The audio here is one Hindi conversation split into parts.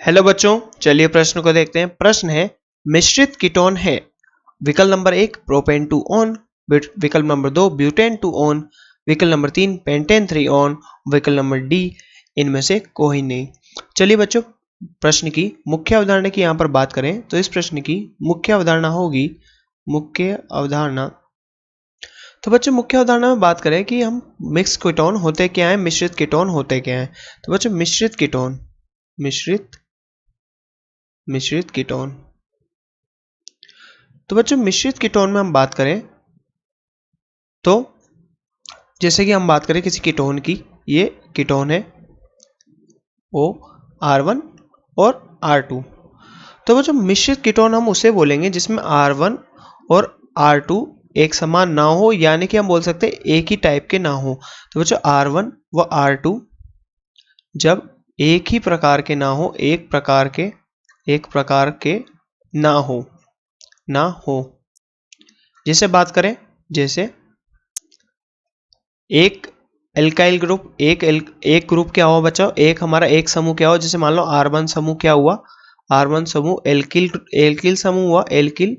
हेलो बच्चों, चलिए प्रश्न को देखते हैं। प्रश्न है मिश्रित कीटोन है। विकल्प नंबर 1 प्रोपेन 2 ऑन, विकल्प नंबर 2 ब्यूटेन 2 ऑन, विकल्प नंबर 3 पेंटेन 3 ऑन, विकल्प नंबर डी इनमें से कोई नहीं। चलिए बच्चों, प्रश्न की मुख्य अवधारणा की यहाँ पर बात करें तो इस प्रश्न की मुख्य अवधारणा होगी मुख्य अवधारणा। तो बच्चों मुख्य अवधारणा में बात करें कि हम मिक्स कीटोन होते क्या है, मिश्रित कीटोन होते क्या है। तो बच्चों मिश्रित कीटोन, मिश्रित कीटोन। तो बच्चों मिश्रित कीटोन में हम बात करें तो जैसे कि हम बात करें किसी कीटोन की, ये कीटोन है O R1 और R2। तो बच्चों मिश्रित कीटोन हम उसे बोलेंगे जिसमें R1 और R2 एक समान ना हो, यानी कि हम बोल सकते हैं एक ही टाइप के ना हो। तो बच्चों R1 व R2 जब एक ही प्रकार के ना हो, एक प्रकार के ना हो। जैसे बात करें, जैसे एक एल्काइल ग्रुप, एक ग्रुप क्या हुआ बच्चों, एक हमारा एक समूह क्या हुआ। जैसे मान लो R1 समूह क्या हुआ, R1 समूह एल्किल समूह हुआ, एल्किल।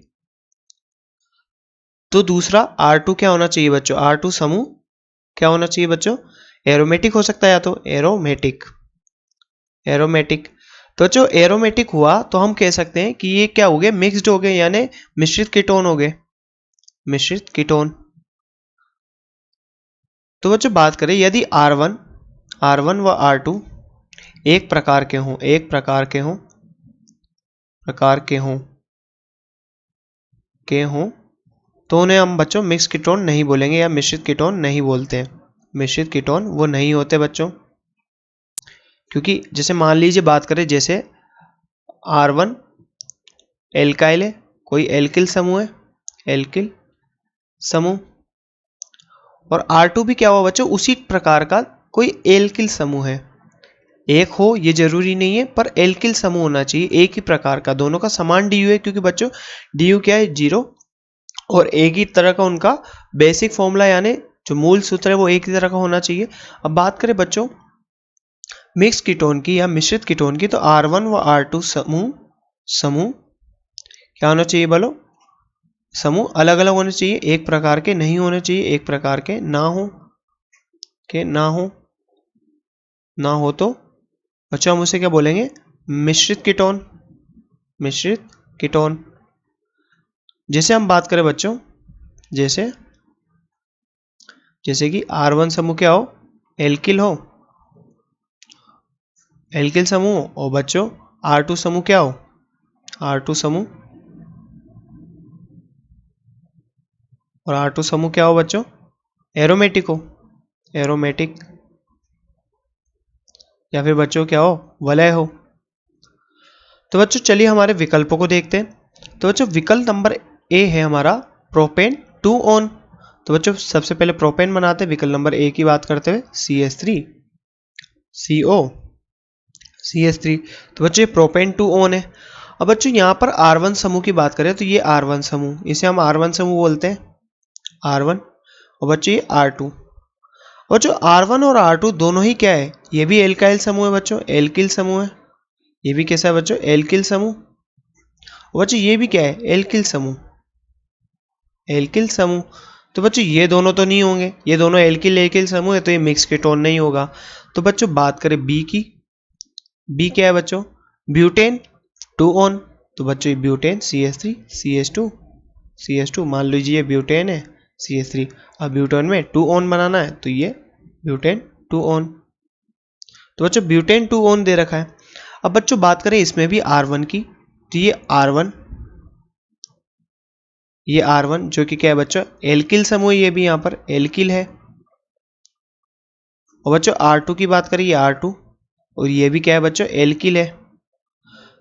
तो दूसरा R2 क्या होना चाहिए बच्चों, R2 समूह क्या होना चाहिए बच्चों, एरोमेटिक हो सकता है, या तो एरोमेटिक। तो जो एरोमेटिक हुआ तो हम कह सकते हैं कि ये क्या हो गए, मिक्स्ड हो गए, यानी मिश्रित कीटोन हो गए, मिश्रित कीटोन। तो बच्चों बात करें यदि R1 व R2 एक प्रकार के हों तो उन्हें हम बच्चों मिक्स कीटोन नहीं बोलेंगे या मिश्रित कीटोन नहीं बोलते हैं। मिश्रित कीटोन वो नहीं होते बच्चों, क्योंकि जैसे मान लीजिए बात करें, जैसे R1 एल्काइल है, कोई एल्किल समूह है, एल्किल समूह, और R2 भी क्या हुआ बच्चों, उसी प्रकार का कोई एल्किल समूह है। एक हो ये जरूरी नहीं है, पर एल्किल समूह होना चाहिए एक ही प्रकार का, दोनों का समान डीयू है, क्योंकि बच्चों डीयू क्या है, 0, और एक ही तरह का उनका बेसिक फॉर्मूला, यानी जो मूल सूत्र है वो एक ही तरह का होना चाहिए। अब बात करें बच्चों मिक्स कीटोन की या मिश्रित कीटोन की, तो R1 व R2 समूह क्या होना चाहिए बोलो, समूह अलग अलग होने चाहिए, एक प्रकार के नहीं होने चाहिए, एक प्रकार के ना हो तो बच्चों हम उसे क्या बोलेंगे, मिश्रित कीटोन। जैसे हम बात करें बच्चों, जैसे कि R1 समूह क्या हो, एल्किल समूह, और बच्चों R2 समूह क्या हो, R2 समूह, और R2 समूह क्या हो बच्चों, एरोमेटिक या फिर बच्चों क्या हो, वलय हो। तो बच्चों चलिए हमारे विकल्पों को देखते हैं। तो बच्चों विकल्प नंबर ए है हमारा प्रोपेन 2 ऑन। तो बच्चों सबसे पहले प्रोपेन बनाते हैं, विकल्प नंबर ए की बात करते हुए CH3। तो बच्चों ये प्रोपेन 2 ऑन है। अब बच्चों यहाँ पर R1 समूह की बात करें तो ये R1 समूह, इसे हम R1 समूह बोलते हैं, R1, और बच्चों ये R2। और जो R1 और R2 दोनों ही क्या है, ये भी एल्काइल समूह है बच्चों, एल्किल समूह है। ये भी कैसा है बच्चों, एल्किल समूह। और बच्चों ये भी क्या है, एल्किल समूह। तो बच्चों ये दोनों तो नहीं होंगे, ये दोनों एल्किल समूह है, तो ये मिक्स कीटोन नहीं होगा। तो बच्चों बात करें बी की, बी क्या है बच्चों, ब्यूटेन 2 ऑन। तो बच्चों ये ब्यूटेन CH3 CH2 मान लीजिए ब्यूटेन है CH3, अब ब्यूटेन में 2 ऑन बनाना है तो ये ब्यूटेन 2 ऑन। तो बच्चों ब्यूटेन 2 ऑन दे रखा है। अब बच्चों बात करें इसमें भी R1 की, तो ये R1 जो कि क्या है बच्चों, एल्किल समूह, ये भी यहाँ पर एल्किल है। और बच्चों R2 की बात करें, ये R2, और ये भी क्या है बच्चों, एल्किल है।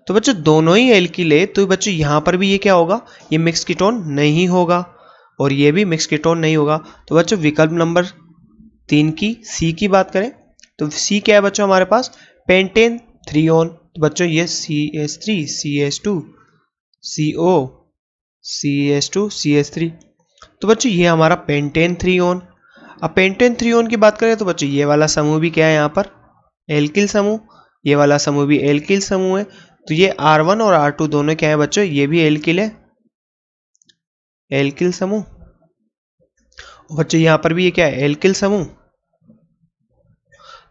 तो बच्चों दोनों ही एल्किल है, तो बच्चों यहाँ पर भी ये क्या होगा, ये मिक्स कीटोन नहीं होगा, और ये भी मिक्स कीटोन नहीं होगा। तो बच्चों विकल्प नंबर 3 की सी की बात करें तो सी क्या है बच्चों हमारे पास, पेंटेन 3 ऑन। तो बच्चों ये CH3 CH2 CO CH2 CH3। तो बच्चों ये हमारा पेंटेन 3 ऑन। अब पेंटेन 3 ऑन की बात करें तो बच्चों ये वाला समूह भी क्या है यहाँ पर, एल्किल समूह, ये वाला समूह भी एल्किल समूह है। तो ये R1 और R2 दोनों क्या है बच्चों, ये भी एल्किल है, एल्किल समूह। बच्चों यहाँ पर भी ये क्या है, एल्किल समूह,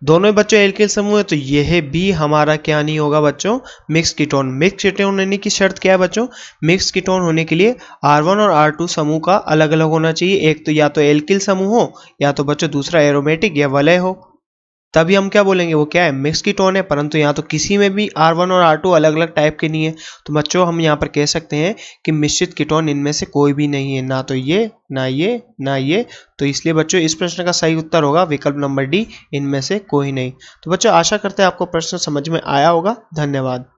दोनों ही बच्चों एल्किल समूह है। तो यह भी हमारा क्या नहीं होगा बच्चों, मिक्स कीटोन। मिक्स कीटोन होने की शर्त क्या है बच्चों, मिक्स कीटोन होने के लिए R1 और R2 समूह का अलग अलग होना चाहिए। एक तो या तो एल्किल समूह हो, या तो बच्चों दूसरा एरोमेटिक या वलय हो, तभी हम क्या बोलेंगे वो क्या है, मिक्स कीटोन है। परंतु यहाँ तो किसी में भी R1 और R2 अलग अलग टाइप के नहीं है। तो बच्चों हम यहाँ पर कह सकते हैं कि मिश्रित कीटोन इनमें से कोई भी नहीं है, ना तो ये ना ये ना ये। तो इसलिए बच्चों इस प्रश्न का सही उत्तर होगा विकल्प नंबर डी, इनमें से कोई नहीं। तो बच्चों आशा करते हैं आपको प्रश्न समझ में आया होगा। धन्यवाद।